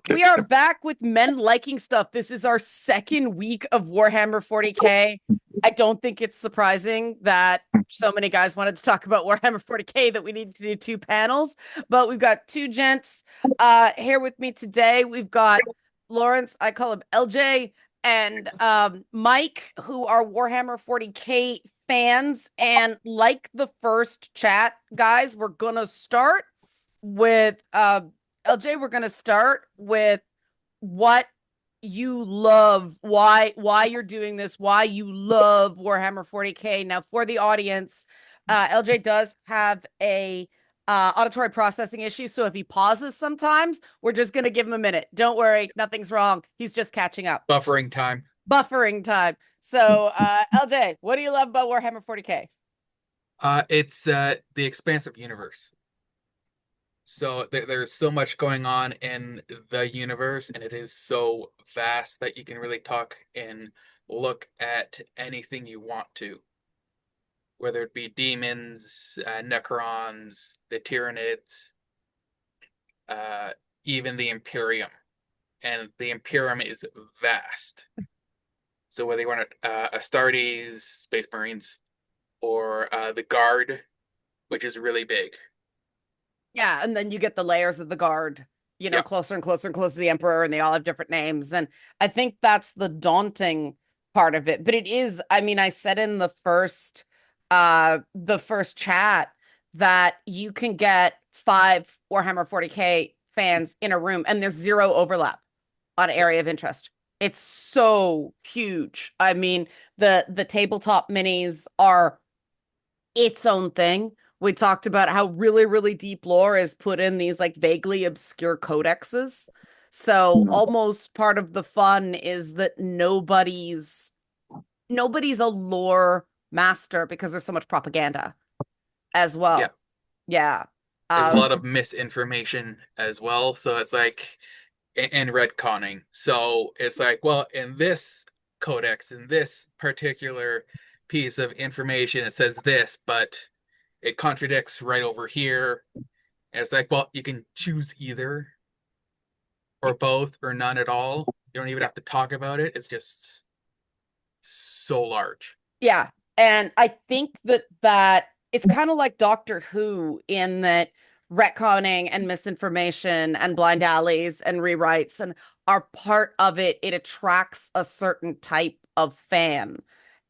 We are back with men liking stuff. This is our second week of Warhammer 40K. I don't think it's surprising that so many guys wanted to talk about Warhammer 40K that we need to do two panels, but we've got two gents here with me today. We've got Lawrence, I call him LJ, and Mike, who are Warhammer 40K fans. And like the first chat, guys, we're gonna start with LJ, we're going to start with what you love, why you're doing this, why you love Warhammer 40K. Now, for the audience, LJ does have a auditory processing issue, so if he pauses sometimes, we're just going to give him a minute. Don't worry, nothing's wrong. He's just catching up. Buffering time. Buffering time. So, LJ, what do you love about Warhammer 40K? It's the expansive universe. So there's so much going on in the universe, and it is so vast that you can really talk and look at anything you want to, whether it be demons, Necrons, the Tyranids, uh, even the Imperium. And the Imperium is vast. So whether you want Astartes, Space Marines, or the Guard, which is really big. Yeah, and then you get the layers of the guard, Yeah. closer and closer and closer to the emperor, and they all have different names. And I think that's the daunting part of it. But it is, I mean, I said in the first chat that you can get five Warhammer 40K fans in a room and there's zero overlap on Yeah. area of interest. It's so huge. I mean, the tabletop minis are its own thing. We talked about how really, really deep lore is put in these like vaguely obscure codexes. So almost part of the fun is that nobody's a lore master because there's so much propaganda as Yeah. well. Yeah. There's a Um, lot of misinformation as well. So it's like, and retconning. So it's like, well, in this codex, in this particular piece of information, it says this, but it contradicts right over here. And it's like, well, you can choose either or both or none at all. You don't even have to talk about it. It's just so large. Yeah. And I think that it's kind of like Doctor Who in that retconning and misinformation and blind alleys and rewrites and are part of it. It attracts a certain type of fan.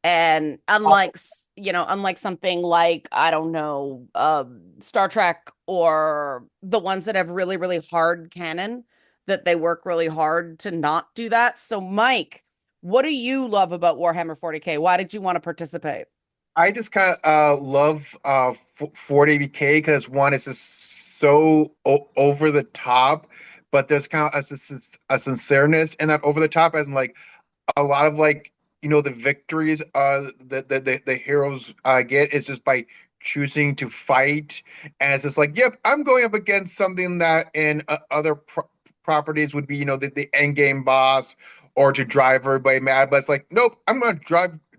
And unlike something like, I don't know, Star Trek or the ones that have really, really hard canon, that they work really hard to not do that. So, Mike, what do you love about Warhammer 40K? Why did you want to participate? I just kind of love 40K because one, it's just so over the top, but there's kind of a sincereness in that over the top, as in like a lot of like the victories the heroes get is just by choosing to fight, and it's just like, yep, I'm going up against something that in other properties would be the end game boss or to drive everybody mad, but it's like, nope, I'm gonna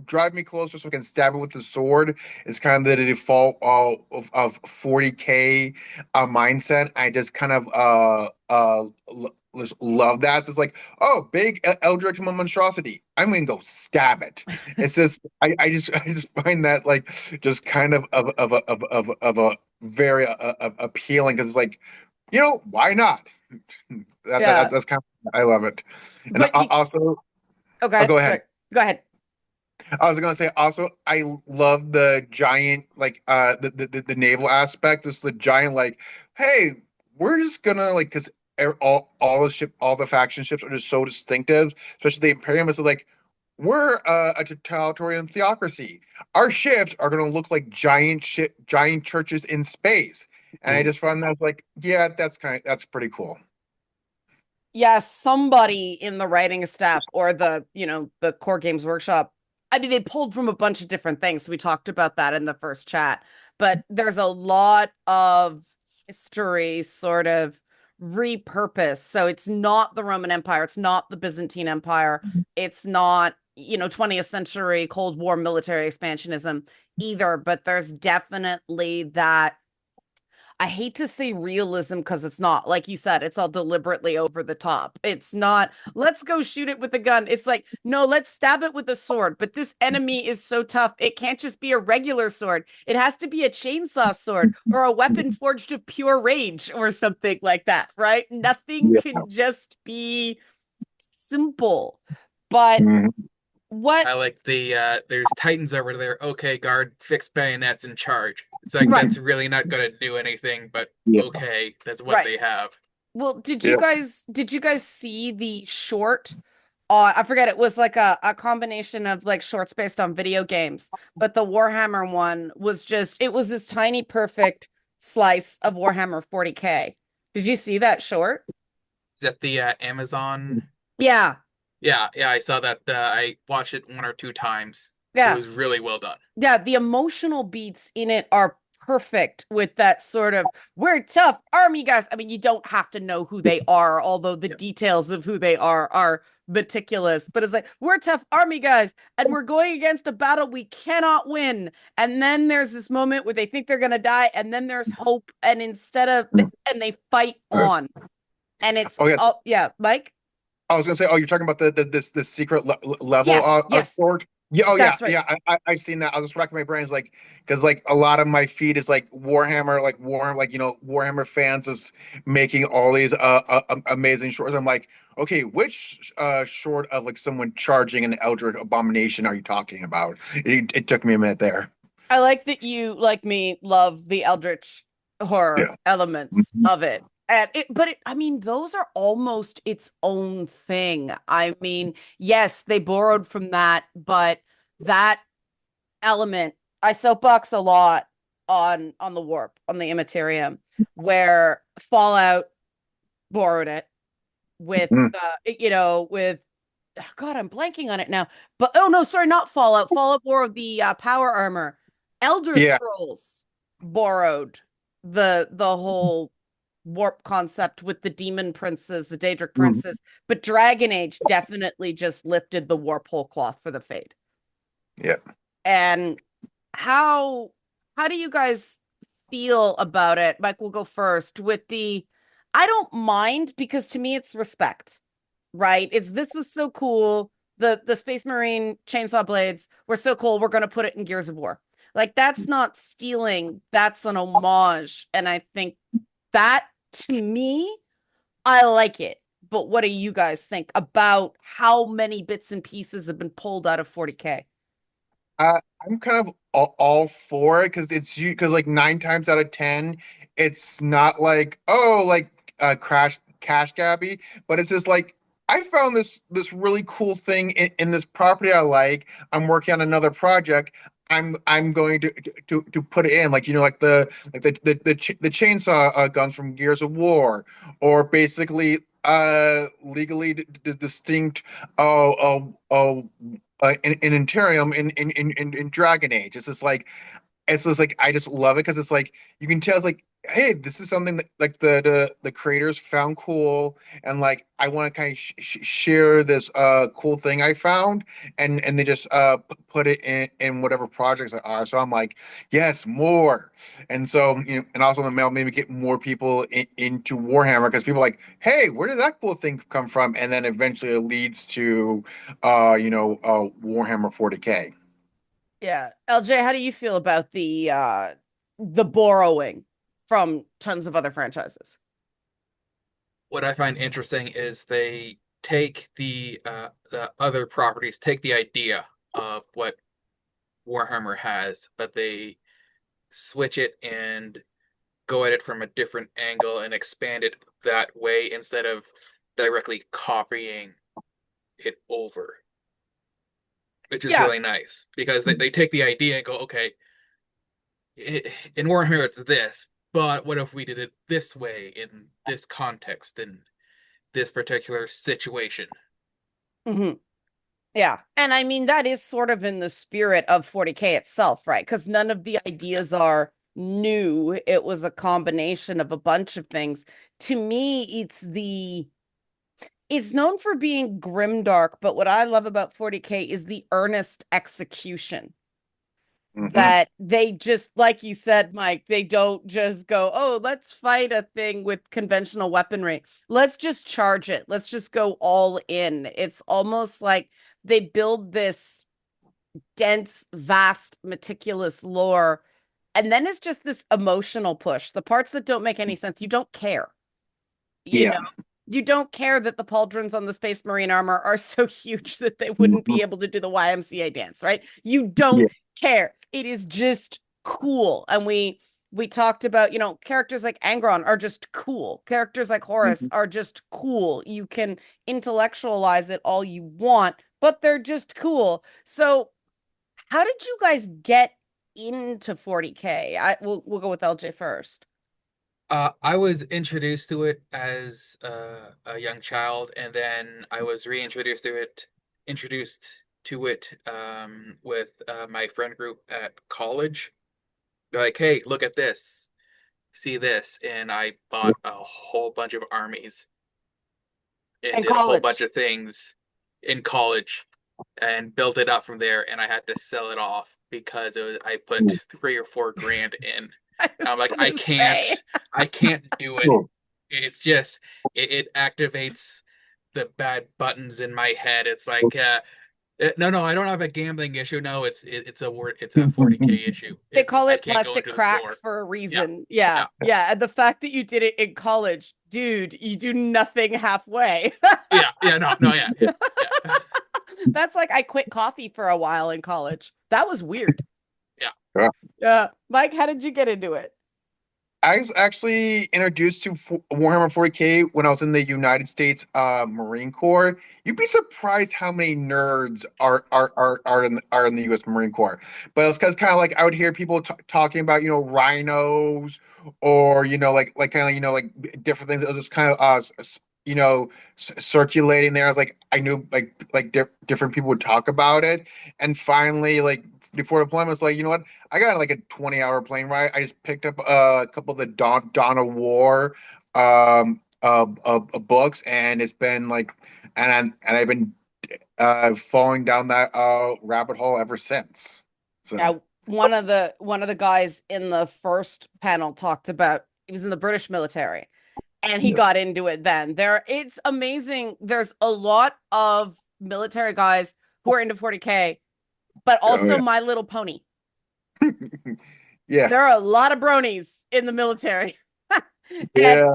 drive me closer so I can stab it with the sword. It's kind of the default of 40K mindset. I just kind of just love that. So it's like, oh, big eldritch monstrosity. I'm gonna go stab it. It's just I just find that like just kind of a very appealing, because it's like, why not? Yeah, That's kind of, I love it. And but you also, I'll okay, go sorry. ahead. Go ahead. I was gonna say also, I love the giant, like the naval aspect. Just the giant, like, hey, we're just gonna like, because all the faction ships are just so distinctive, especially the Imperium is like, we're a totalitarian theocracy. Our ships are gonna look like giant churches in space. And I Ooh. just found that like, yeah, that's pretty cool. Yeah, somebody in the writing staff or the core games workshop. I mean, they pulled from a bunch of different things. We talked about that in the first chat, but there's a lot of history sort of repurposed. So it's not the Roman Empire, it's not the Byzantine Empire, it's not, 20th century Cold War military expansionism either, but there's definitely that. I hate to say realism because it's not, like you said, it's all deliberately over the top. It's not, let's go shoot it with a gun. It's like, no, let's stab it with a sword. But this enemy is so tough. It can't just be a regular sword. It has to be a chainsaw sword or a weapon forged of pure rage or something like that, right? Nothing Yeah. can just be simple. But Mhm. what, I like there's Titans over there. Okay, guard, fix bayonets in charge. It's like right, that's really not gonna do anything, but Yeah. okay, that's what right. they have. Well, Yeah. did you guys see the short? I forget, it was like a combination of like shorts based on video games, but the Warhammer one was just it was this tiny perfect slice of Warhammer 40K. Did you see that short? Is that the Amazon? Yeah. Yeah, yeah, I saw that. I watched it one or two times. It Yeah. was really well done. Yeah, the emotional beats in it are perfect with that sort of we're tough army guys. I mean, you don't have to know who they are, although the Yep. details of who they are meticulous. But it's like we're tough army guys, and we're going against a battle we cannot win. And then there's this moment where they think they're gonna die, and then there's hope, and instead of and they fight on, and it's Oh yeah, oh yeah, Mike. I was gonna say, oh, you're talking about this secret level Yes, yes, sword. Yeah, oh yeah, that's right. yeah. I've seen that. I was just racking my brains, like, because like a lot of my feed is like Warhammer, like Warhammer, like Warhammer fans is making all these amazing shorts. I'm like, okay, which short of like someone charging an Eldritch abomination are you talking about? It took me a minute there. I like that you, like me, love the eldritch horror Yeah. elements of it. I mean, those are almost its own thing. I mean, yes, they borrowed from that, but that element, I soapbox a lot on the warp, on the Immaterium, where Fallout borrowed it with Mhm. with oh God, I'm blanking on it now. But oh no, sorry, not Fallout. Fallout borrowed the power armor. Elder Yeah. Scrolls borrowed the whole warp concept with the demon princes, the Daedric Mhm. princes, but Dragon Age definitely just lifted the warp whole cloth for the Fade. Yeah. And how how do you guys feel about it? Mike, we'll go first with the I don't mind because to me it's respect, right? It's this was so cool. The Space Marine chainsaw blades were so cool. We're gonna put it in Gears of War. Like that's not stealing, that's an homage. And I think that to me, I like it. But what do you guys think about how many bits and pieces have been pulled out of 40K? I'm kind of all for it because it's you because like 9 times out of 10, it's not like oh like crash cash gabby, but it's just like I found this really cool thing in this property I like. I'm working on another project. I'm going to put it in like like the chainsaw guns from Gears of War or basically legally distinct in Interium in Dragon Age. It's just like I just love it because it's like you can tell it's like hey this is something that like the creators found cool and like I want to kind of share this cool thing I found and they just put it in whatever projects there are. So I'm like yes more. And so and also the mail maybe get more people into Warhammer because people are like hey where did that cool thing come from, and then eventually it leads to Warhammer 40K. Yeah. LJ, how do you feel about the borrowing from tons of other franchises? What I find interesting is they take the other properties, take the idea of what Warhammer has, but they switch it and go at it from a different angle and expand it that way instead of directly copying it over, which is Yeah. really nice because they take the idea and go, okay, in Warhammer it's this, but what if we did it this way in this context in this particular situation? Hmm. Yeah. And I mean, that is sort of in the spirit of 40K itself, right? Because none of the ideas are new. It was a combination of a bunch of things. To me, it's known for being grimdark, but what I love about 40K is the earnest execution. Hmm. that they just, like you said, Mike, they don't just go, oh, let's fight a thing with conventional weaponry. Let's just charge it. Let's just go all in. It's almost like they build this dense, vast, meticulous lore. And then it's just this emotional push. The parts that don't make any sense, you don't care. You Yeah. know, you don't care that the pauldrons on the Space Marine armor are so huge that they wouldn't Mhm. be able to do the YMCA dance, right? You don't Yeah. care. It is just cool. And we talked about, characters like Angron are just cool. Characters like Horus Mhm. are just cool. You can intellectualize it all you want, but they're just cool. So how did you guys get into 40K? We'll go with LJ first. I was introduced to it as a young child, and then I was reintroduced to it with my friend group at college. They're like, "Hey, look at this, see this," and I bought a whole bunch of armies and In did a whole bunch college. of things in college and built it up from there. And I had to sell it off because I put 3 or 4 grand in. I was I'm like, gonna say. I can't do it. It's just it activates the bad buttons in my head. It's like, no, no, I don't have a gambling issue. No, it's a 40K issue. They It's call I it can't go plastic into the crack store. for a Yeah, reason. Yeah. yeah. Yeah. And the fact that you did it in college, dude, you do nothing halfway. Yeah, yeah, no, no, yeah, yeah, yeah, That's like I quit coffee for a while in college. That was weird. yeah. Yeah. Yeah. Mike, how did you get into it? I was actually introduced to Warhammer 40K when I was in the United States Marine Corps. You'd be surprised how many nerds are in the U.S. Marine Corps. But it's because kind of like I would hear people talking about rhinos or like kind of like different things. It was just kind of circulating there. I was like I knew like different people would talk about it, and finally like before deployment, it's like I got like a 20-hour plane ride. I just picked up a couple of the Dawn of War books, and it's been like, and I've been falling down that rabbit hole ever since. So Yeah, one of the guys in the first panel talked about he was in the British military and he yeah, got into it then. It's amazing. There's a lot of military guys who are into 40K, but oh also yeah, My Little Pony. yeah, There are a lot of bronies in the military. And yeah.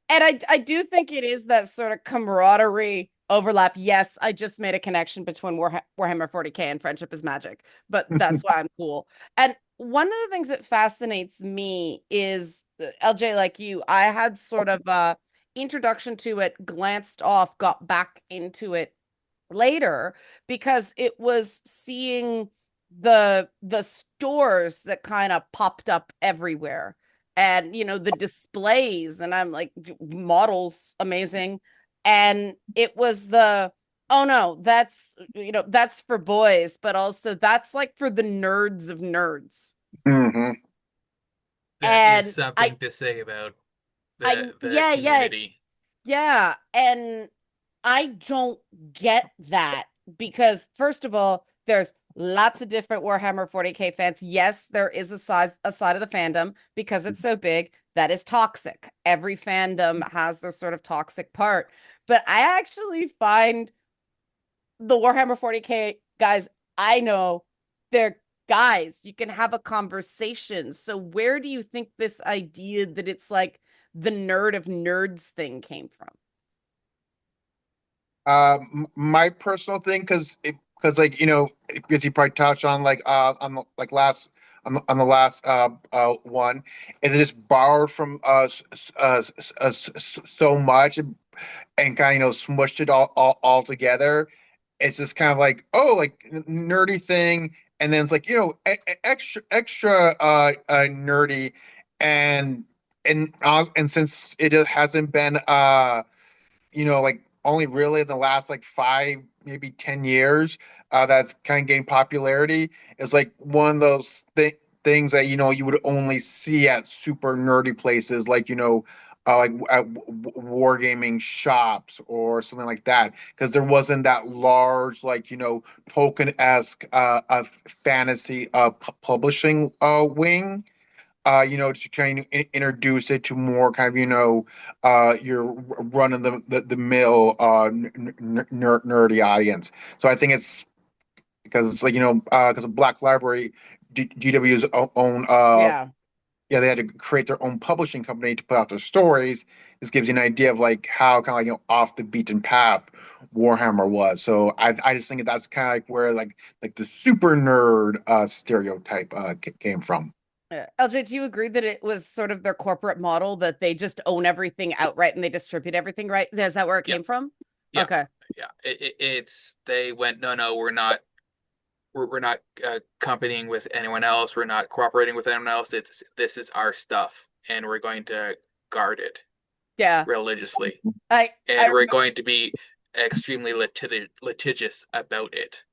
I do think it is that sort of camaraderie overlap. Yes, I just made a connection between Warhammer 40K and Friendship is Magic, but that's why I'm cool. And one of the things that fascinates me is LJ, like you, I had sort of a introduction to it, glanced off, got back into it later because it was seeing the stores that kind of popped up everywhere and the displays and I'm like models amazing and it was the oh no that's for boys but also that's like for the nerds of nerds Hmm. That is and something to say about I the yeah community. yeah and I don't get that because first of all, there's lots of different Warhammer 40K fans. Yes, there is a side of the fandom because it's so big that is toxic. Every fandom has their sort of toxic part. But I actually find the Warhammer 40K guys I know they're guys. You can have a conversation. So where do you think this idea that it's like the nerd of nerds thing came from? My personal thing, because like because you probably touched on like on the like last on the last one, is it just borrowed from so much and kind of smushed it all together. It's just kind of like like nerdy thing, and then it's like extra nerdy, and and since it hasn't been like only really in the last like 5 maybe 10 years that's kind of gained popularity. It's like one of those things that you would only see at super nerdy places like wargaming shops or something like that, because there wasn't that large, like, Tolkien-esque fantasy publishing wing, to try and introduce it to more kind of, your run of the mill nerdy audience. So I think it's because it's like, because of Black Library, GW's own, Yeah. yeah, they had to create their own publishing company to put out their stories. This gives you an idea of like how kind of like, off the beaten path Warhammer was. So I just think that's kind of like where like the super nerd stereotype came from. Yeah. LJ, do you agree that it was sort of their corporate model that they just own everything outright and they distribute everything, right? Is that where it Yeah, came from? yeah, Okay. yeah. It's they went, no, we're not competing with anyone else. We're not cooperating with anyone else. This is our stuff, and we're going to guard it Yeah. religiously, I and we're going to be extremely litigious about it.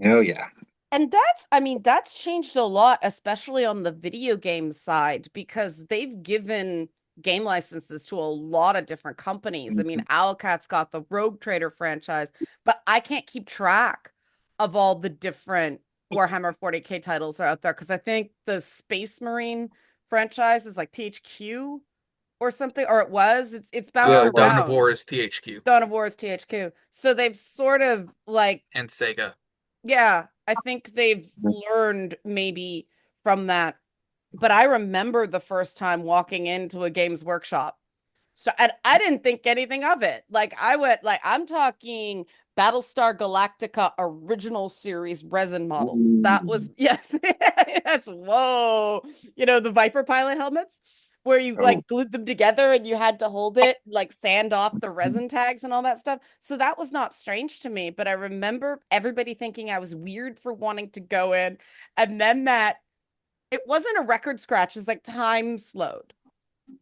Oh yeah. And I mean, that's changed a lot, especially on the video game side, because they've given game licenses to a lot of different companies. I mean, Mhm. Owlcat's got the Rogue Trader franchise, but I can't keep track of all the different Warhammer 40K titles are out there because I think the Space Marine franchise is like THQ or something, or it was. It's bounced Dawn of around. War is THQ Dawn of War is THQ. So they've sort of like and Sega. yeah, I think they've learned maybe from that. But I remember the first time walking into a games workshop. So and I didn't think anything of it. Like I went like I'm talking Battlestar Galactica original series resin models. That was Ooh. yes, that's whoa. You know, the Viper pilot helmets where you Oh. like glued them together and you had to hold it, like sand off the resin tags and all that stuff. So that was not strange to me, but I remember everybody thinking I was weird for wanting to go in. And then that it wasn't a record scratch, it's like time slowed.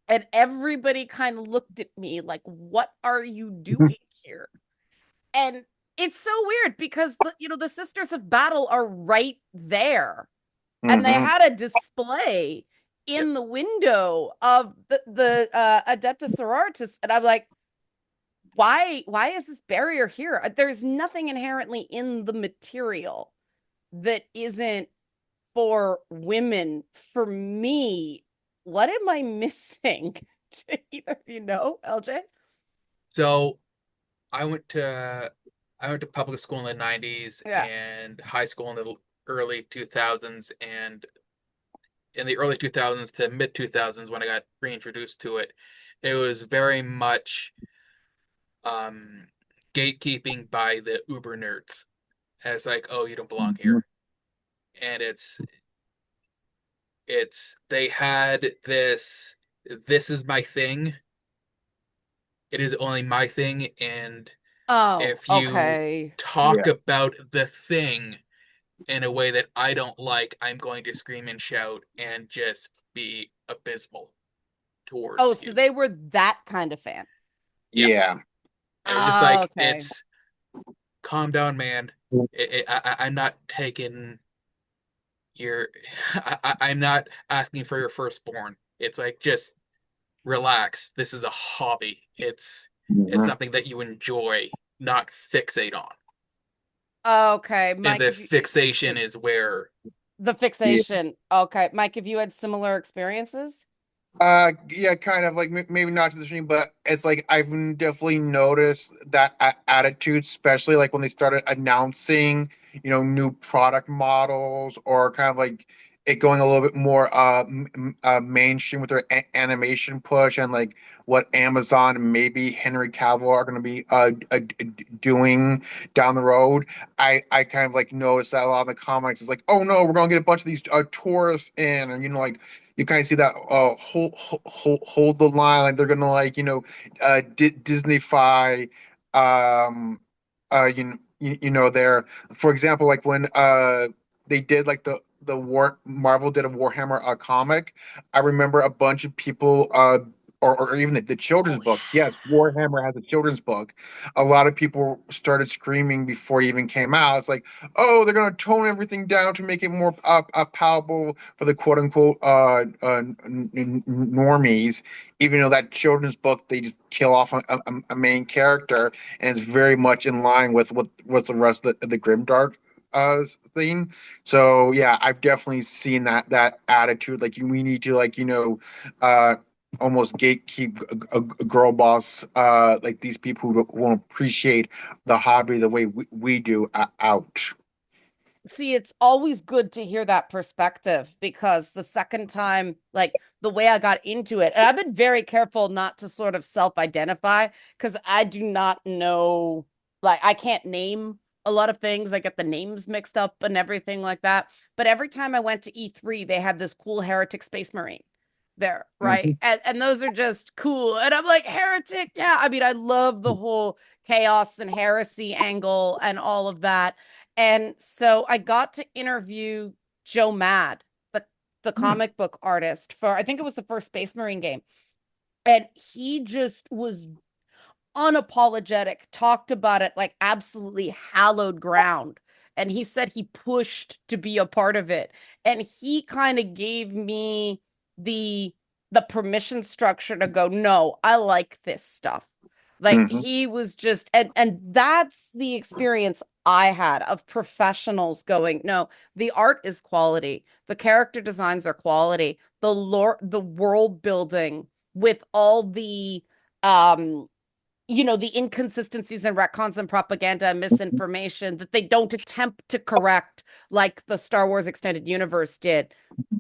And everybody kind of looked at me like, what are you doing here? And it's so weird because the Sisters of Battle are right there. And they Hmm. had a display Yep. in the window of the Adeptus Sororitas. And I'm like, why is this barrier here? There's nothing inherently in the material that isn't for women. For me, what am I missing? Do either of you know, LJ? So I went to I went to public school in the 90s Yeah. and high school in the early 2000s, and in the early 2000s to mid 2000s when I got reintroduced to it, it was very much um gatekeeping by the uber nerds as like, oh, you don't belong here. And it's they had this is my thing. It is only my thing, and Oh, if you okay. talk Yeah. about the thing in a way that I don't like, I'm going to scream and shout and just be abysmal Oh, towards so you. they were that kind of fan. Yeah. Yeah. It's just Oh, like, okay. it's calm down, man. I'm not taking your, I'm not asking for your firstborn. It's like, just relax. This is a hobby. It's Mhm. something that you enjoy, not fixate on. Okay, And Mike, the if you fixation is where, the Yeah. fixation. Okay, Mike, have you had similar experiences? Yeah, kind of like maybe not to the extreme, but it's like I've definitely noticed that attitude, especially like when they started announcing, new product models, or kind of like it going a little bit more mainstream with their animation push, and like what Amazon and maybe Henry Cavill are going to be doing down the road. I kind of like noticed that a lot of the comics is like, oh no, we're going to get a bunch of these tourists in, and like you kind of see that hold the line, like they're gonna like Disneyfy um there, for example, like when they did like the war Marvel did a Warhammer comic. I remember a bunch of people or even the children's Oh yeah. book. Yes, Warhammer has a children's book. A lot of people started screaming before it even came out. It's like, oh, they're going to tone everything down to make it more palatable for the quote unquote normies. Even though that children's book, they just kill off a main character, and it's very much in line with what the rest of the grimdark thing. So yeah, I've definitely seen that attitude. Like we need to uh almost gatekeep a girl boss, like these people who won't appreciate the hobby the way we do out. See, it's always good to hear that perspective because the second time, like the way I got into it, and I've been very careful not to sort of self-identify because I do not know, like, I can't name a lot of things. I get the names mixed up and everything like that. But every time I went to E3, they had this cool heretic space marine there, right? Mhm. And those are just cool. And I'm like, heretic, yeah. I mean, I love the whole chaos and heresy angle and all of that. And so I got to interview Joe Mad, the comic book artist for I think it was the first Space Marine game. And he just was unapologetic, talked about it like absolutely hallowed ground. And he said he pushed to be a part of it. And he kind of gave me the the permission structure to go, no, I like this stuff. Like Mhm. he was just and that's the experience I had of professionals going, no, the art is quality, the character designs are quality, the lore, the world building with all the um the inconsistencies and retcons and propaganda and misinformation that they don't attempt to correct like the Star Wars extended universe did.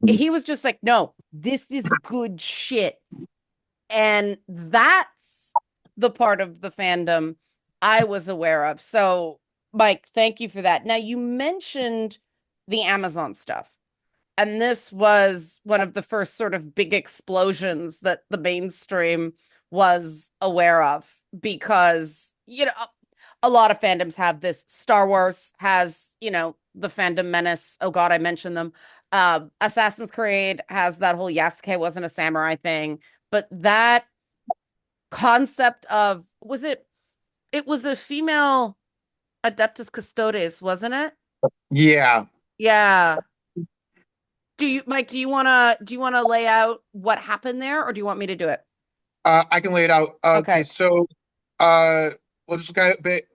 He was just like, no, this is good shit. And that's the part of the fandom I was aware of. So, Mike, thank you for that. Now, you mentioned the Amazon stuff. And this was one of the first sort of big explosions that the mainstream was aware of because, a lot of fandoms have this. Star Wars has, the fandom menace. Oh God, I mentioned them. Assassin's Creed has that whole Yasuke wasn't a samurai thing, but that concept of it was a female Adeptus Custodes, wasn't it? Yeah. Yeah. Mike, do you wanna lay out what happened there, or do you want me to do it? I can lay it out. Okay, Okay. so we'll just kind of a bit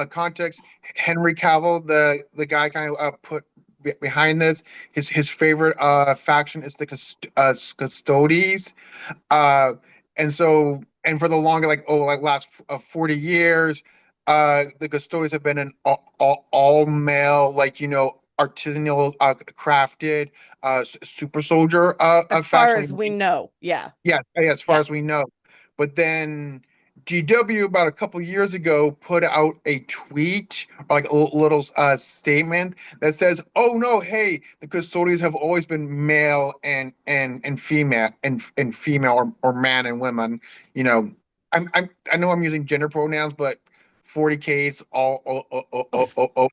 context. Henry Cavill, the guy kind of put behind this. His favorite faction is the Custodes. Uh, and for the longer, like last 40 years, the Custodes have been an all male, artisanal, crafted, super soldier As far faction. as we know, yeah. Yeah, yeah, as far Yeah. as we know. But then GW about a couple years ago put out a tweet, like a little statement that says, "Oh no, hey, the custodians have always been male and female and female or man and women." You know, I know I'm using gender pronouns, but 40Ks all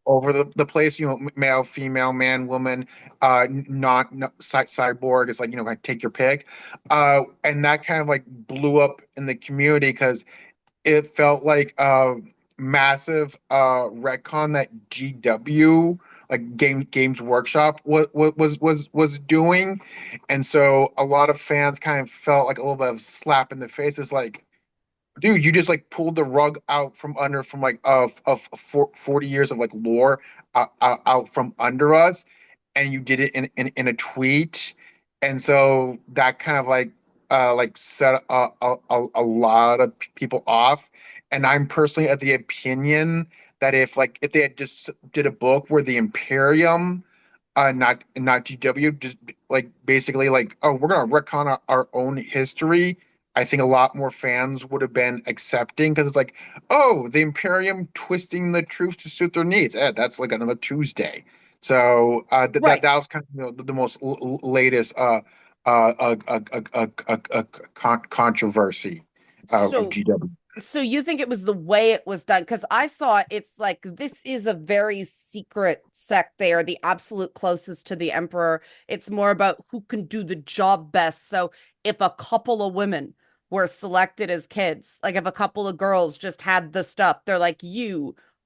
over the place. Male, female, man, woman, not cyborg. It's like take your pick. And that kind of like blew up in the community because it felt like a massive retcon that GW, like Games Workshop, was doing. And so a lot of fans kind of felt like a little bit of a slap in the face. It's like, dude, you just like pulled the rug out from under, from like of 40 years of like lore out from under us, and you did it in a tweet. And so that kind of like set a lot of people off. And I'm personally of the opinion that if they had just did a book where the Imperium, not GW, just like basically like, oh, we're gonna retcon our own history. I think a lot more fans would have been accepting because it's like, oh, the Imperium twisting the truth to suit their needs. That's like another Tuesday. So Right. that was kind of the most latest controversy of So GW. so you think it was the way it was done? Because I saw it, it's like this is a very secret sect. They are the absolute closest to the emperor. It's more about who can do the job best. So if a couple of women were selected as kids, like if a couple of girls just had the stuff, they're like,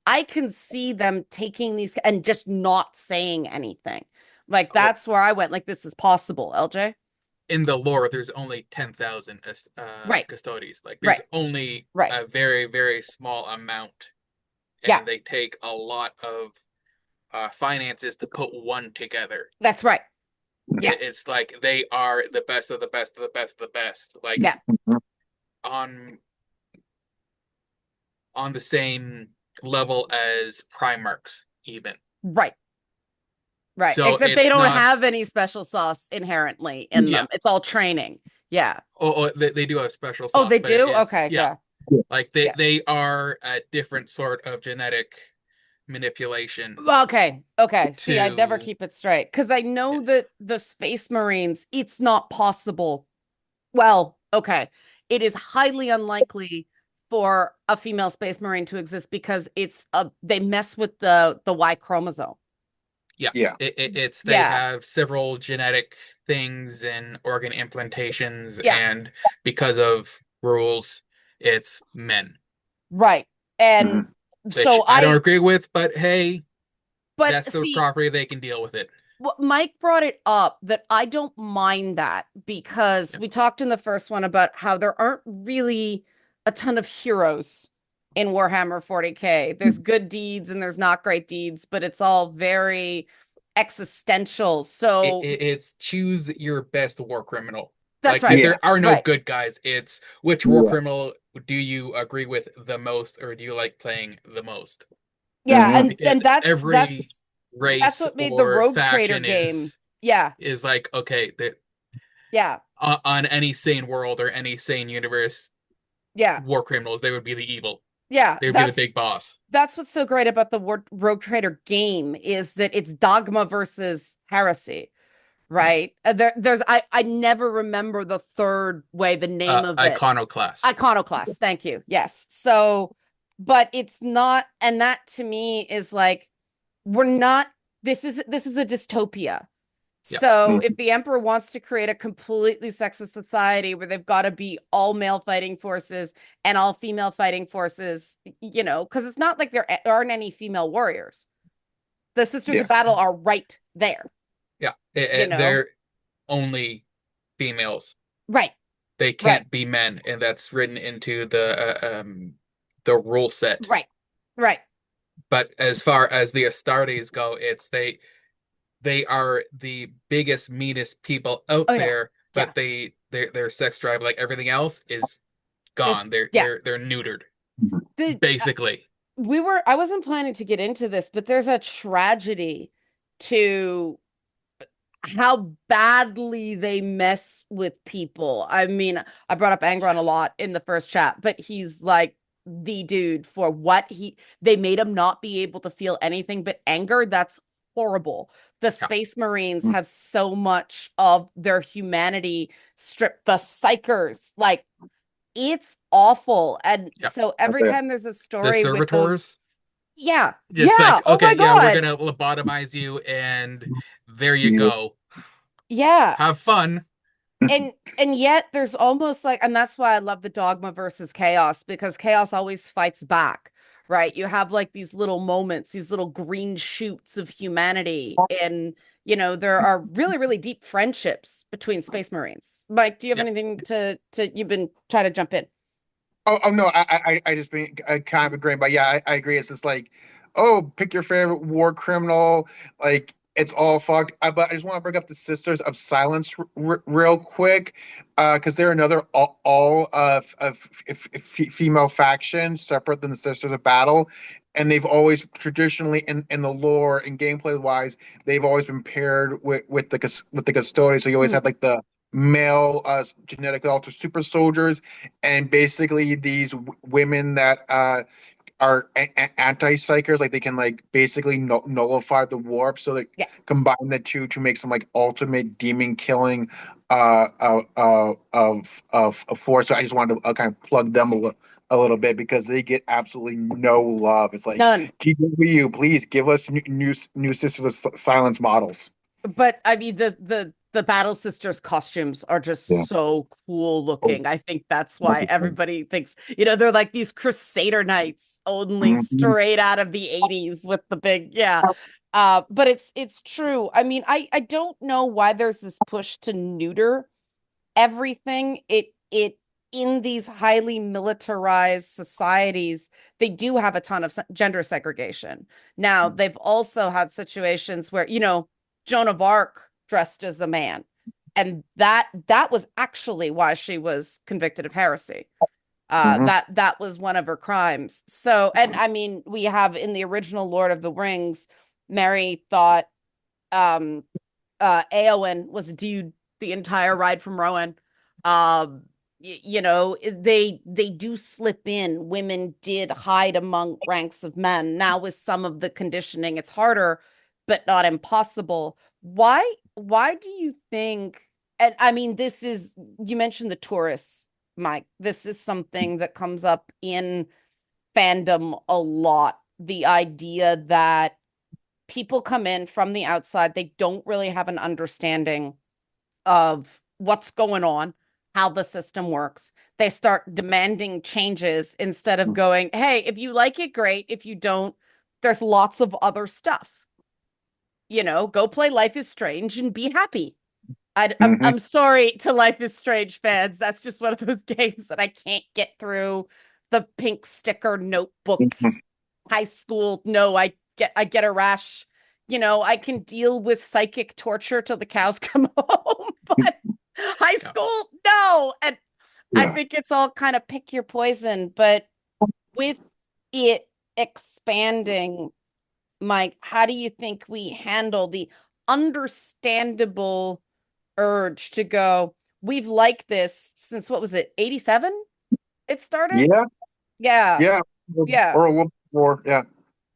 I can see them taking these and just not saying anything. Like Oh, that's where I went, like, this is possible, LJ. in the lore, there's only 10,000 Right, custodies. Like there's right, only right. a very, very small amount, Yeah, and they take a lot of finances to put one together. that's right. Yeah, It's like they are the best of the best of the best of the best. Like yeah, on on the same level as Primarchs, even. right. Right. So Except they it's don't not, have any special sauce inherently in yeah. them. It's all training. Yeah. They do have special Oh, sauce, they but it do? is, Okay, yeah. yeah. Like Yeah. they are a different sort of genetic manipulation Well, okay. Okay. See, I'd never to, keep it straight because I know that the Space Marines, it's not possible. Well, okay. It is highly unlikely for a female Space Marine to exist because they mess with the Y chromosome. yeah. Yeah. It's they Yeah. have several genetic things and organ implantations, Yeah. and because of rules, it's men, Right. And Mhm. which so I don't agree with, but hey, but that's their see, property, they can deal with it. Mike brought it up that I don't mind that because Yeah. we talked in the first one about how there aren't really a ton of heroes in Warhammer 40K. There's good deeds and there's not great deeds, but it's all very existential. So It's choose your best war criminal. that's Like right. Yeah. there are no Right. good guys. It's which war Yeah. criminal do you agree with the most, or do you like playing the most? Yeah, Hmm. and Because that's every that's race what made the or Rogue Trader faction game. Yeah. is like, okay, Yeah. on any sane world or any sane universe, Yeah. war criminals, they would be the evil. Yeah. They would be the big boss. That's what's so great about the Rogue Trader game is that it's dogma versus heresy, right? I never remember the third way, the name of it. Iconoclast. Iconoclast. Thank you. Yes. So, but it's not, and that to me is like, we're not, this is a dystopia. Yeah. So Mhm. if the emperor wants to create a completely sexist society where they've got to be all male fighting forces and all female fighting forces, because it's not like there aren't any female warriors. The Sisters of Yeah. Battle are right there, Yeah. you know? They're only females. Right, They right, can't be men, and that's written into the rule set. right, right. But as far as the Astartes go, it's they are the biggest, meanest people out Oh yeah, there, yeah. but their sex drive, like everything else, is Is gone. They're yeah. they're neutered, The basically. I wasn't planning to get into this, but there's a tragedy to how badly they mess with people. I mean, I brought up Angron a lot in the first chat, but he's like the dude for they made him not be able to feel anything but anger. That's horrible. The Yeah, Space Marines have so much of their humanity stripped. The Psychers, like, it's awful. And yeah. so every Okay. time there's a The story with those, servitors, yeah, just yeah, like, oh okay, my yeah, we're God. gonna lobotomize you, and there you Yeah. go. Yeah. Have fun. And yet there's almost like, and that's why I love the dogma versus chaos, because chaos always fights back, right? You have like these little moments, these little green shoots of humanity, and there are really, really deep friendships between Space Marines. Mike, do you have Yeah. anything to you've been trying to jump in? Oh no, I just been kind of agreeing, but yeah, I agree. It's just like, oh, pick your favorite war criminal. Like it's all fucked. But I just want to bring up the Sisters of Silence real quick, because they're another all of female faction separate than the Sisters of Battle, and they've always traditionally in the lore and gameplay wise, they've always been paired with the custodian. So you always Mhm. have like the male genetically altered super soldiers and basically these women that are anti-psychers, like they can like basically nullify the warp, so they Yeah. combine the two to make some like ultimate demon killing of force. So I just wanted to kind of plug them a little bit because they get absolutely no love. It's like, None. GW, please give us new Sisters of Silence models. But I mean, the the Battle Sisters costumes are Yeah. just so cool Oh, looking. I think that's why 100%. everybody thinks, they're like these Crusader Knights only Mhm. straight out of the 80s with the big, yeah. But it's true. I mean, I don't know why there's this push to neuter everything. It in these highly militarized societies, they do have a ton of gender segregation. Now, they've also had situations where, Joan of Arc dressed as a man. And that was actually why she was convicted of heresy. Mhm. That was one of her crimes. So, and I mean, we have in the original Lord of the Rings, Mary thought um Eowyn was a dude the entire ride from Rowan. They do slip in. Women did hide among ranks of men. Now with some of the conditioning, it's harder, but not impossible. Why do you think? And I mean, this is you mentioned the tourists, Mike. This is something that comes up in fandom a lot. The idea that people come in from the outside, they don't really have an understanding of what's going on, how the system works. They start demanding changes instead of going, hey, if you like it, great. If you don't, there's lots of other stuff. Go play Life is Strange and be happy. Mhm. I'm sorry to Life is Strange fans. That's just one of those games that I can't get through the pink sticker Mhm. notebooks. High school, no, I get a rash. I can deal with psychic torture till the cows come home, but high Yeah. school, no. And I Yeah. think it's all kind of pick your poison, but with it expanding, Mike, how do you think we handle the understandable urge to go, we've liked this since what was it, 87? It started? Yeah. Yeah. Yeah. Yeah. Or a little more. Yeah.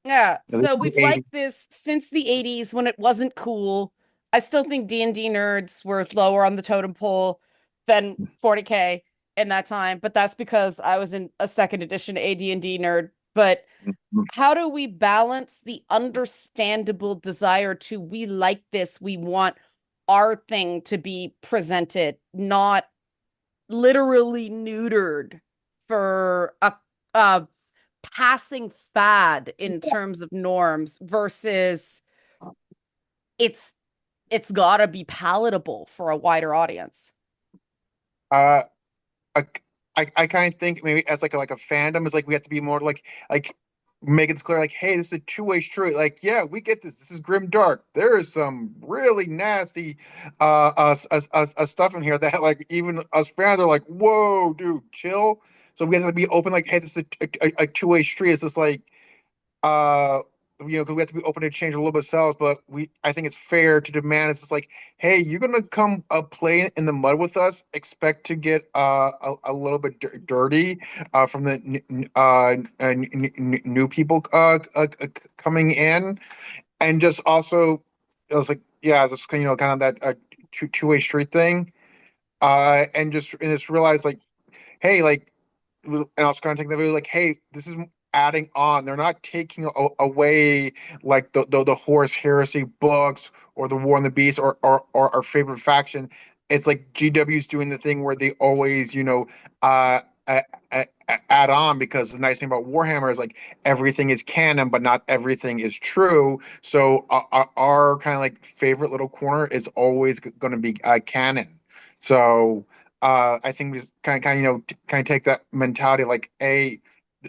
Yeah. At least So the we've 80s. liked this since the 80s when it wasn't cool. I still think D&D nerds were lower on the totem pole than 40K in that time, but that's because I was in a second edition AD&D nerd. But Mhm. how do we balance the understandable desire to we like this, we want our thing to be presented, not literally neutered for a passing fad in terms of norms versus it's it's got to be palatable for a wider audience. Uh, I, I kind of think maybe as like a fandom is like we have to be more like make it clear like, hey, this is a two-way street. Like, yeah, we get this. This is grim dark. There is some really nasty stuff in here that like even us fans are like, whoa, dude, chill. So we have to be open, like, hey, this is a two-way street. It's just like uh because we have to be open to change a little bit ourselves, but I think it's fair to demand it's just like, hey, you're gonna come play in the mud with us, expect to get a little bit dirty from the new people coming in, and just also it was like, yeah, it's just kind of that two-way street thing, and just realize like, hey, like, and I was kind of taking the view like, hey, this is adding on. They're not taking away like the Horus Heresy books or the War and the Beast or our favorite faction. It's like GW's doing the thing where they always, uh, add on, because the nice thing about Warhammer is like everything is canon, but not everything is true. So our kind of like favorite little corner is always going to be canon. So I think we just kind of kind of take that mentality like, a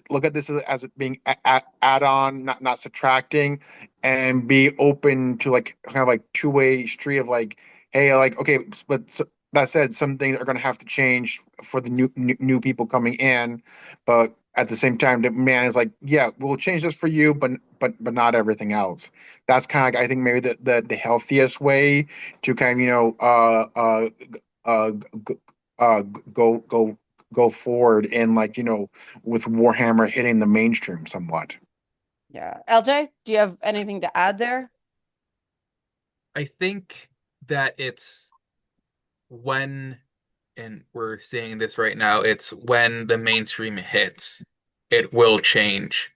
look at this as it being add on, not subtracting, and be open to like kind of like two-way street of like, hey, like, okay, but that said, some things are going to have to change for the new people coming in, but at the same time, the man is like, yeah, we'll change this for you, but not everything else. That's kind of like, I think maybe the healthiest way to kind of uh, uh, go forward, and like, with Warhammer hitting the mainstream somewhat. Yeah. LJ, do you have anything to add there? I think that it's when, and we're seeing this right now, it's when the mainstream hits, it will change.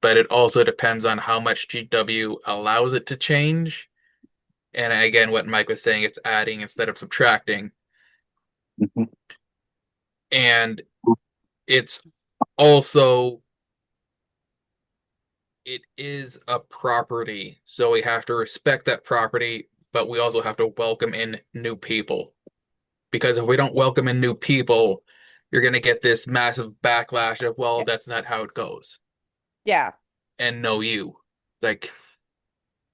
But it also depends on how much GW allows it to change And again, what Mike was saying, it's adding instead of subtracting. Mhm. And it's also it is a property, so we have to respect that property, but we also have to welcome in new people. Because if we don't welcome in new people, you're going to get this massive backlash of, well, Yeah. that's not how it goes. Yeah. And no, you. Like,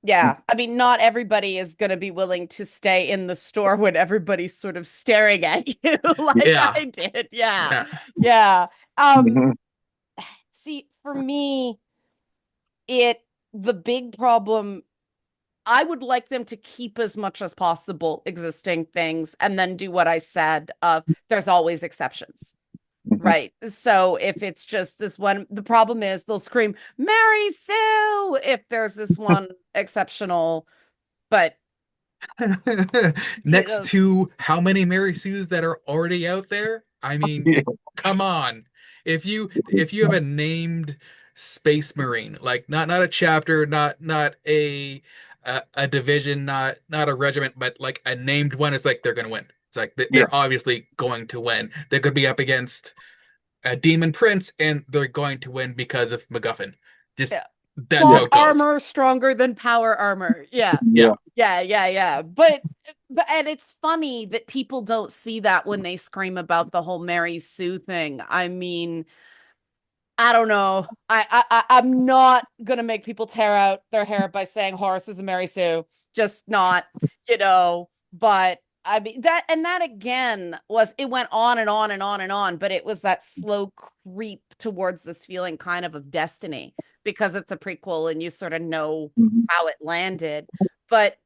Yeah. I mean, not everybody is going to be willing to stay in the store when everybody's sort of staring at you like yeah, I did. Yeah. yeah. Yeah. Um, Mhm. see, for me, it the big problem, I would like them to keep as much as possible existing things and then do what I said of there's always exceptions. Mhm. Right. So if it's just this one, the problem is they'll scream, Mary Sue, if there's this one exceptional, but you Next know, to how many Mary Sues that are already out there? I mean, Yeah. come on. If you have a named Space Marine, like not a chapter, not a division, not a regiment, but like a named one, it's like they're gonna win. It's like Yeah. they're obviously going to win. They could be up against a Demon Prince, and they're going to win because of MacGuffin. Just yeah. that's how Plot it goes. armor stronger than power armor. Yeah. Yeah. Yeah. Yeah, yeah, yeah. But and it's funny that people don't see that when they scream about the whole Mary Sue thing. I mean, I don't know. I'm not gonna make people tear out their hair by saying Horace is a Mary Sue. Just not, you know. But I mean that again was it went on and on and on and on, but it was that slow creep towards this feeling kind of destiny because it's a prequel and you sort of know Mhm. how it landed. But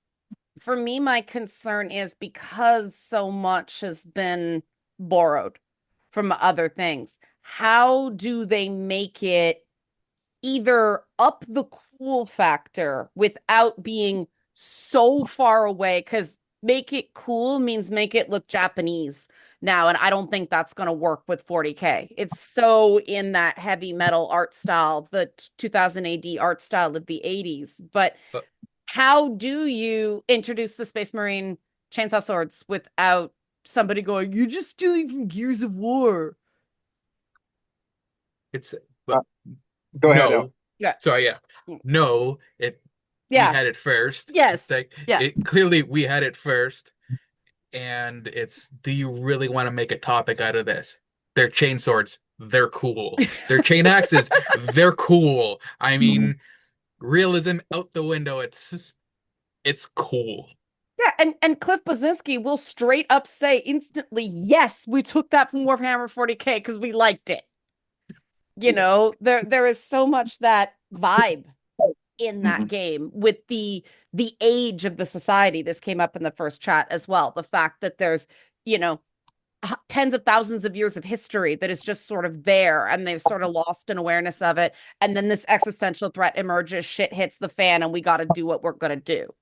for me, my concern is because so much has been borrowed from other things. How do they make it either up the cool factor without being so far away? Because make it cool means make it look Japanese now. And I don't think that's going to work with 40K. It's so in that heavy metal art style, the 2000 AD art style of the 80s. But But how do you introduce the Space Marine chainsaw swords without somebody going, you're just stealing from Gears of War? it's Uh, but Go ahead, El. no. Yeah. Sorry, yeah. No, it we Yeah. had it first. It's Yes. like Yeah. it clearly we had it first, and it's do you really want to make a topic out of this? Their chain swords, they're cool. Their chain axes, they're cool. I Mhm. mean, realism out the window. It's cool. Yeah, and Cliff Blazinski will straight up say instantly, yes, we took that from Warhammer 40K because we liked it. You Yeah. know, there is so much that vibe in that Mhm. game with the age of the society. This came up in the first chat as well. The fact that there's, you know, tens of thousands of years of history that is just sort of there and they've sort of lost an awareness of it. And then this existential threat emerges, shit hits the fan, and we got to do what we're going to do.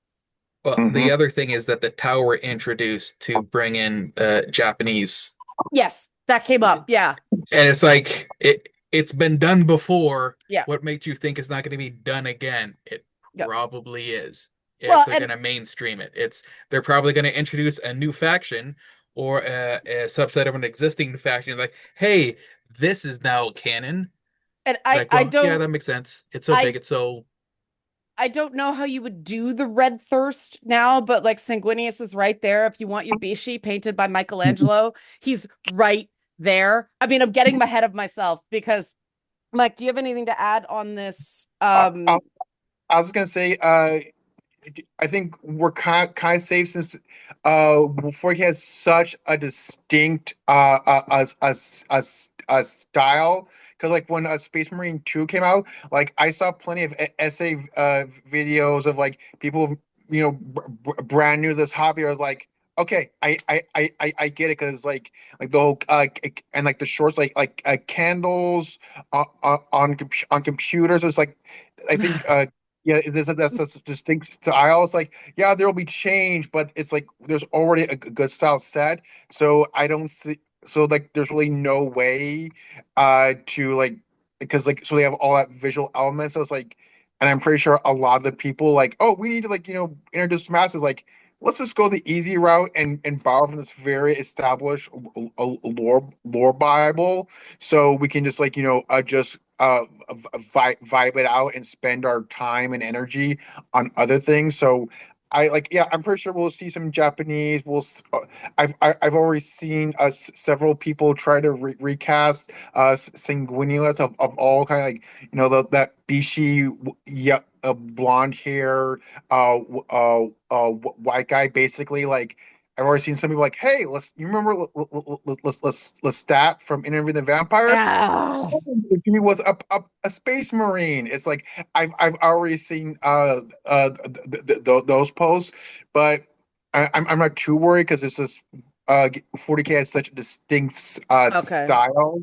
Well, Mhm. the other thing is that the tower introduced to bring in Japanese. Yes, that came up. Yeah. And it's like it's been done before. Yeah. What makes you think it's not going to be done again? It Yeah. probably is. If Well, they're and going to mainstream it, they're probably going to introduce a new faction or a subset of an existing faction. Like, hey, this is now canon. and Like, I well, yeah, don't that makes sense. It's so big. I It's so I don't know how you would do the red thirst now, but like Sanguinius is right there. If you want your Bishi painted by Michelangelo, he's right there. I mean, I'm getting ahead of myself because Mike, do you have anything to add on this? Uh, I, I was gonna say, I think we're kind of safe since before he has such a distinct a style. Because like when Space Marine 2 came out, like I saw plenty of essay videos of like people, brand new to this hobby. I was like, okay, I get it because like the whole and like the shorts like candles on computers. It's like I think yeah, that's a distinct style. It's like, yeah, there will be change, but it's like there's already a good style set. So I don't see, so like there's really no way to like because like so they have all that visual elements. So it's like and I'm pretty sure a lot of the people like, oh, we need to like introduce masses. Like, let's just go the easy route and borrow from this very established lore Bible, so we can just like just vibe it out and spend our time and energy on other things. So I like, yeah, I'm pretty sure we'll see some Japanese. I've already seen several people try to recast Sanguinius of all kind of like that Bishi, yeah, blonde hair, white guy. Basically, like I've already seen some people like, hey, you remember let's stat from Interview with the Vampire? Yeah. He was a space marine. It's like I've already seen those posts, but I'm not too worried because it's just 40K has such a distinct Okay. style.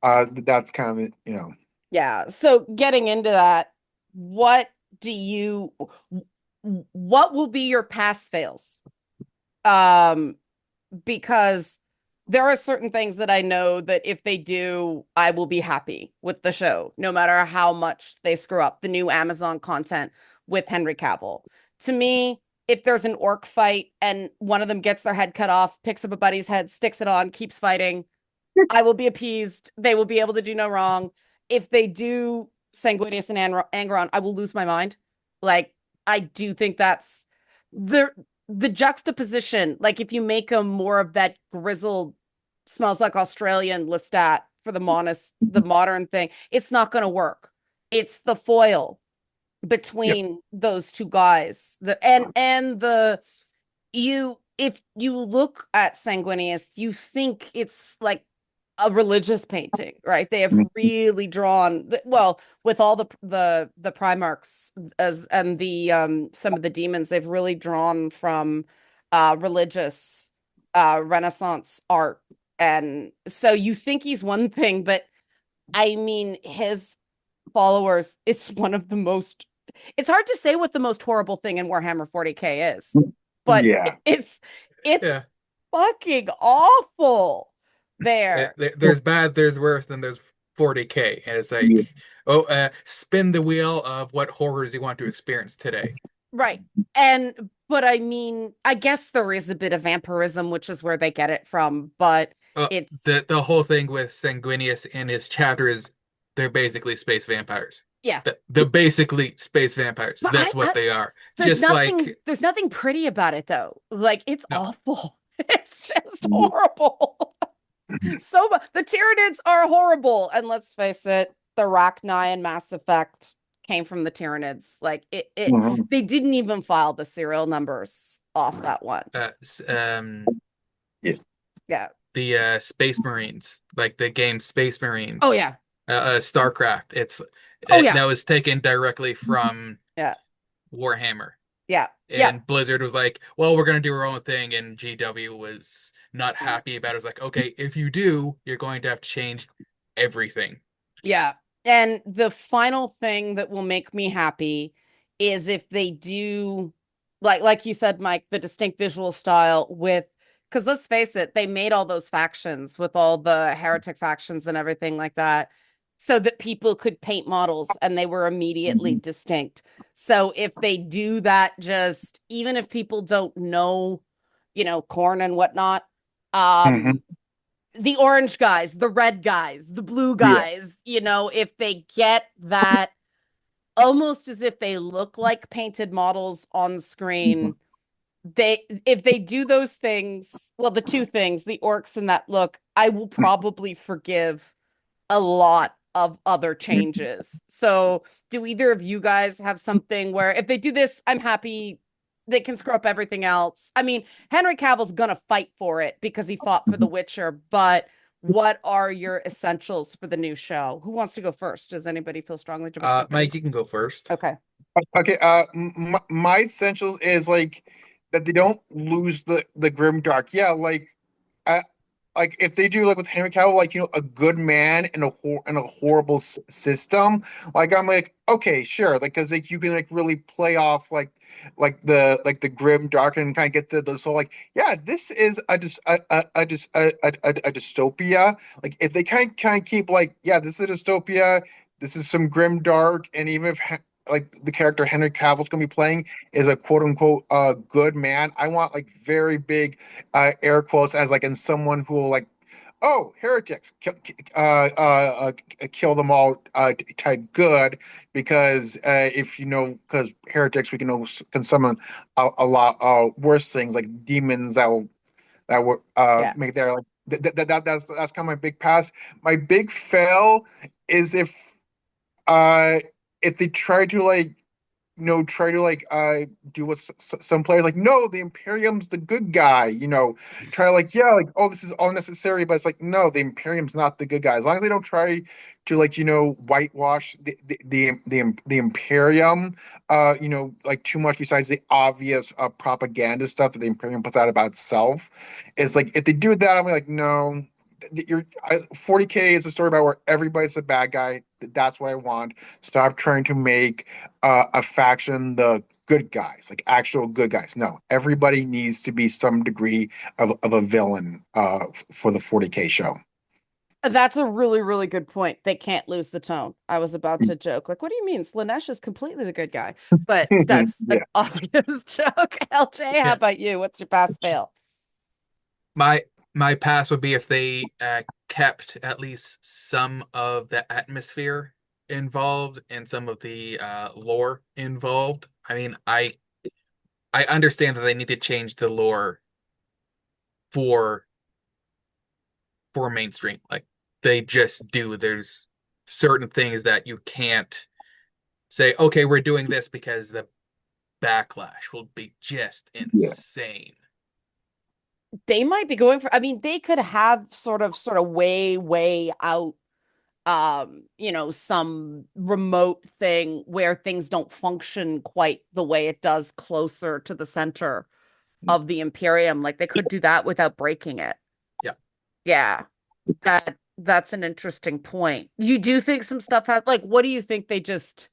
That's kind of Yeah. So getting into that, what do you what will be your pass fails? Um, because there are certain things that I know that if they do, I will be happy with the show, no matter how much they screw up. The new Amazon content with Henry Cavill. To me, if there's an orc fight and one of them gets their head cut off, picks up a buddy's head, sticks it on, keeps fighting, I will be appeased. They will be able to do no wrong. If they do Sanguinius and Angron, I will lose my mind. Like, I do think that's the juxtaposition. Like, if you make them more of that grizzled, smells like Australian Lestat for the modern thing, it's not going to work. It's the foil Yep. between those two guys. The you if you look at Sanguinius, you think it's like a religious painting, right? They have really drawn well with all the Primarchs as and the some of the demons, they've really drawn from religious Renaissance art. And so you think he's one thing, but I mean his followers, it's one of the most it's hard to say what the most horrible thing in Warhammer 40K is, but Yeah. it's Yeah. fucking awful there. There's bad, there's worse, then there's 40K, and it's Yeah. like, oh, spin the wheel of what horrors you want to experience today. Right. And but I mean, I guess there is a bit of vampirism, which is where they get it from, but it's The whole thing with Sanguinius in his chapter is they're basically space vampires. yeah. They're basically space vampires. But That's what they are. there's Just nothing like there's nothing pretty about it though. Like it's no, awful. It's just horrible. So the Tyranids are horrible, and let's face it, the Rachni and Mass Effect came from the Tyranids. Like Mhm. they didn't even file the serial numbers off that one. uh, s- um, Yeah. Yeah. the Space Marines, like the game Space Oh Marines, yeah. StarCraft. Oh yeah. That was taken directly from Yeah. Warhammer. Yeah. Yeah. And Blizzard was like, well, we're going to do our own thing. And GW was not happy about it. It was like, okay, if you do, you're going to have to change everything. Yeah. And the final thing that will make me happy is if they do like you said, Mike, the distinct visual style with because let's face it, they made all those factions with all the heretic factions and everything like that so that people could paint models and they were immediately Mhm. distinct. So if they do that, just even if people don't know, corn and whatnot, Mhm. the orange guys, the red guys, the blue Yeah. guys, if they get that almost as if they look like painted models on Mhm. screen, they if they do those things, well, the two things, the orcs and that look, I will probably forgive a lot of other changes. So, do either of you guys have something where if they do this, I'm happy they can screw up everything else? I mean, Henry Cavill's gonna fight for it because he fought for The Mhm. Witcher, but what are your essentials for the new show? Who wants to go first? Does anybody feel strongly to jump in? Mike, you can go first. Okay. Okay. My essentials is like that they don't lose the grim dark. Yeah, uh, like if they do like with Henry Cavill, like a good man in a horrible system, like I'm like okay, sure, like because like you can like really play off like the grim dark and kind of get the so like yeah, this is a dystopia. Like if they kind of keep like yeah, this is a dystopia, this is some grim dark, and even if like the character Henry Cavill's gonna be playing is a quote unquote good man. I want like very big air quotes as like in someone who will like, oh, heretics, kill them all type good, because if you know, because heretics we can know can summon a lot worse things like demons that will Yeah. make their like that's kind of my big pass. My big fail is uh if they try to like try to like do what some players like, no, the Imperium's the good guy, try to like, yeah, like, oh, this is all necessary, but it's like, no, the Imperium's not the good guy. As long as they don't try to like, whitewash the Imperium, like too much besides the obvious propaganda stuff that the Imperium puts out about itself. It's like if they do that, I'm like, no. 40K is a story about where everybody's the bad guy. That's what I want. Stop trying to make a faction the good guys, like actual good guys. No, everybody needs to be some degree of a villain for the 40K show. That's a really, really good point. They can't lose the tone. I was about to joke, like, what do you mean? Slanesh is completely the good guy, but that's an Yeah. obvious joke. LJ, how Yeah. about you? What's your pass fail? My my pass would be if they kept at least some of the atmosphere involved and some of the lore involved. I mean, I understand that they need to change the lore for mainstream. Like they just do. There's certain things that you can't say, okay, we're doing this because the backlash will be just Yeah. insane. They might be going for, I mean, they could have sort of way, way out some remote thing where things don't function quite the way it does closer to the center of the Imperium. Like they could do that without breaking it. Yeah. Yeah. That's an interesting point. You do think some stuff has like what do you think they just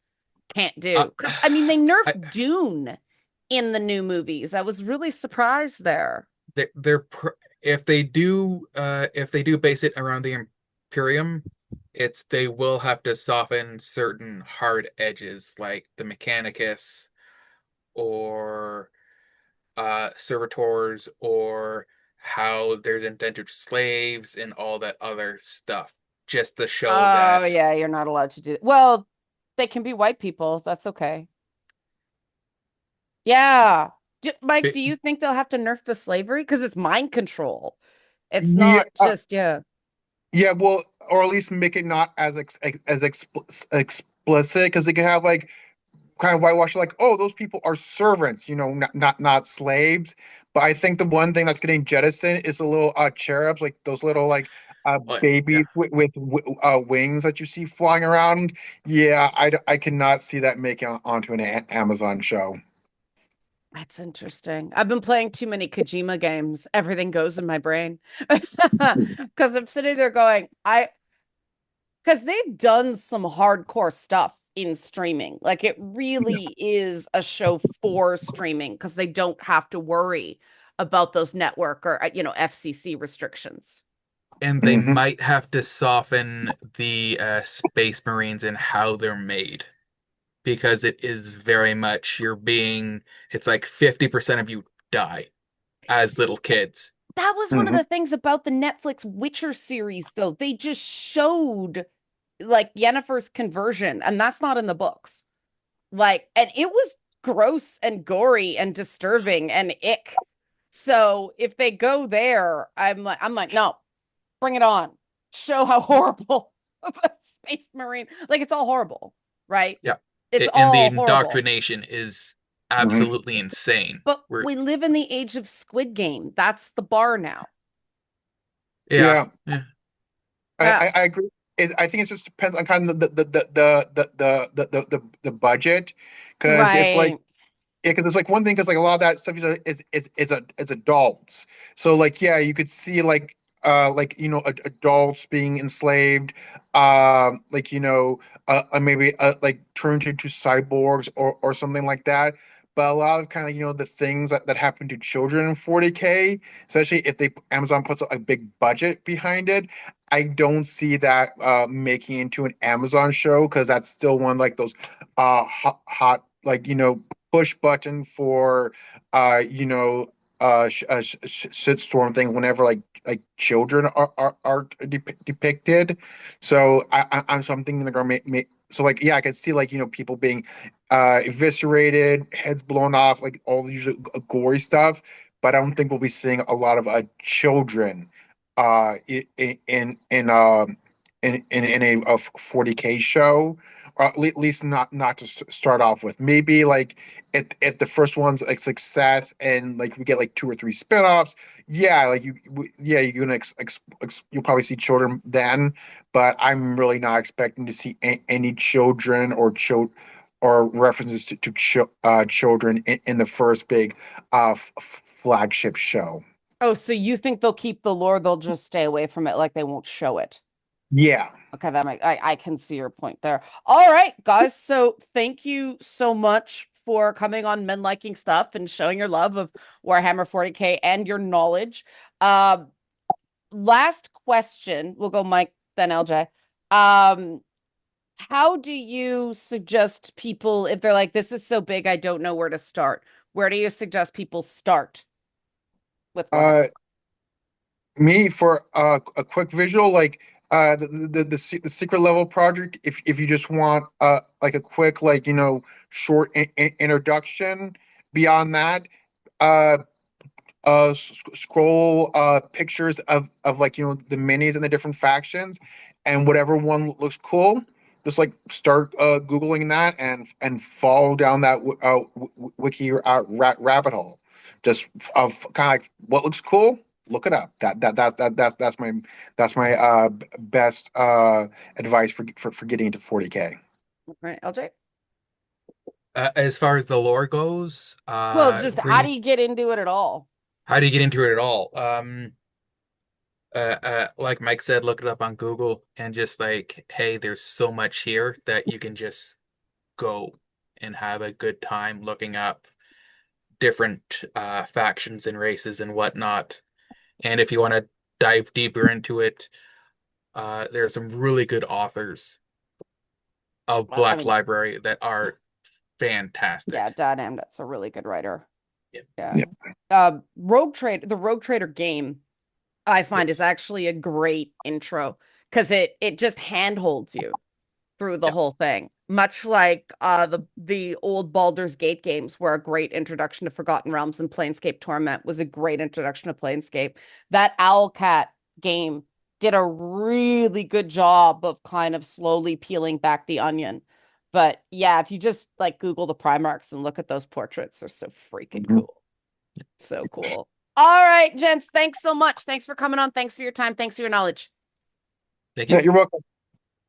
can't Uh, do? Because I mean they I, nerfed Dune in the new movies. I was really surprised there. they're if they do base it around the Imperium, it's they will have to soften certain hard edges like the Mechanicus or servitors or how there's indentured slaves and all that other stuff just to show Oh that yeah, you're not allowed to do. Well, they can be white people. That's okay. Yeah. Mike, do you think they'll have to nerf the slavery? Because it's mind control. It's Yeah, not just, yeah. yeah, well, or at least make it not as explicit, because they could have like kind of whitewash, like, oh, those people are servants, not slaves. But I think the one thing that's getting jettisoned is the little cherubs, like those little like oh, yeah. babies with wings that you see flying around. Yeah, I cannot see that making onto an Amazon show. That's interesting. I've been playing too many Kojima games. Everything goes in my brain. Because I'm sitting there going, because they've done some hardcore stuff in streaming. Like it really is a show for streaming because they don't have to worry about those network or, FCC restrictions. And they Hmm. might have to soften the Space Marines and how they're made because it is very much it's like 50% of you die as See, little kids. that was one of Hmm. the things about the Netflix Witcher series, though. They just showed like Yennefer's conversion, and that's not in the books. Like, and it was gross and gory and disturbing and ick. So if they go there, I'm like, no, bring it on. Show how horrible the Space Marine, like it's all horrible, right? Yeah. It's And the all horrible. indoctrination is Hmm. absolutely insane. But We're we live in the age of Squid Game. That's the bar now. yeah. Yeah, Yeah. Yeah. I agree. I think it just depends on kind of the budget, because it's like, Right. yeah, because it's like one thing, because like a lot of that stuff is adults. So like, yeah, you could see like adults being enslaved, like maybe like turned into cyborgs or something like that. But a lot of kind of the things that happen to children in 40K, especially if they Amazon puts a big budget behind it, I don't see that making into an Amazon show because that's still one like those hot like push button for you know shitstorm thing whenever like children are depicted. So I'm thinking they're gonna make so like yeah I could see like people being eviscerated, heads blown off, like all the usual gory stuff. But I don't think we'll be seeing a lot of children in a 40K show, or at least not to start off with. Maybe like if the first one's like success and like we get like two or three spinoffs, yeah, like yeah, you're gonna you'll probably see children then, but I'm really not expecting to see any children or references to children in the first big flagship show. Oh, so you think they'll keep the lore, they'll just stay away from it, like they won't show it. Yeah. Okay, I can see your point there. All right, guys. So thank you so much for coming on Men Liking Stuff and showing your love of Warhammer 40K and your knowledge. Last question. We'll go Mike, then LJ. How do you suggest people, if they're like, this is so big, I don't know where to start? Where do you suggest people start with Warhammer? Me for a quick visual, like the secret level project. If you just want like a quick like short introduction. Beyond that, uh scroll pictures of like the minis and the different factions, and whatever one looks cool, just like start googling that and fall down that wiki rabbit hole. Just of kind of like what looks cool, look it up. That's my best advice for getting into 40K. All right, LJ. As far as the lore goes, Well, just how do read. you get into it at all? How do you get into it at all? Like Mike said, look it up on Google and just like, hey, there's so much here that you can just go and have a good time looking up different factions and races and whatnot. And if you want to dive deeper into it, there are some really good authors of I Black mean, Library that are yeah, fantastic. Dan Amnett's a really good writer. Yep. Yeah. Yeah. The Rogue Trader game, I find is Yes. actually a great intro because it just handholds you through the Yep. whole thing. Much like the old Baldur's Gate games were a great introduction to Forgotten Realms, and Planescape Torment was a great introduction to Planescape. That Owlcat game did a really good job of kind of slowly peeling back the onion. But yeah, if you just like Google the Primarchs and look at those portraits, they're so freaking Mhm. cool. So cool. All right, gents, thanks so much. Thanks for coming on. Thanks for your time. Thanks for your knowledge. Thank Yeah, you. you're welcome.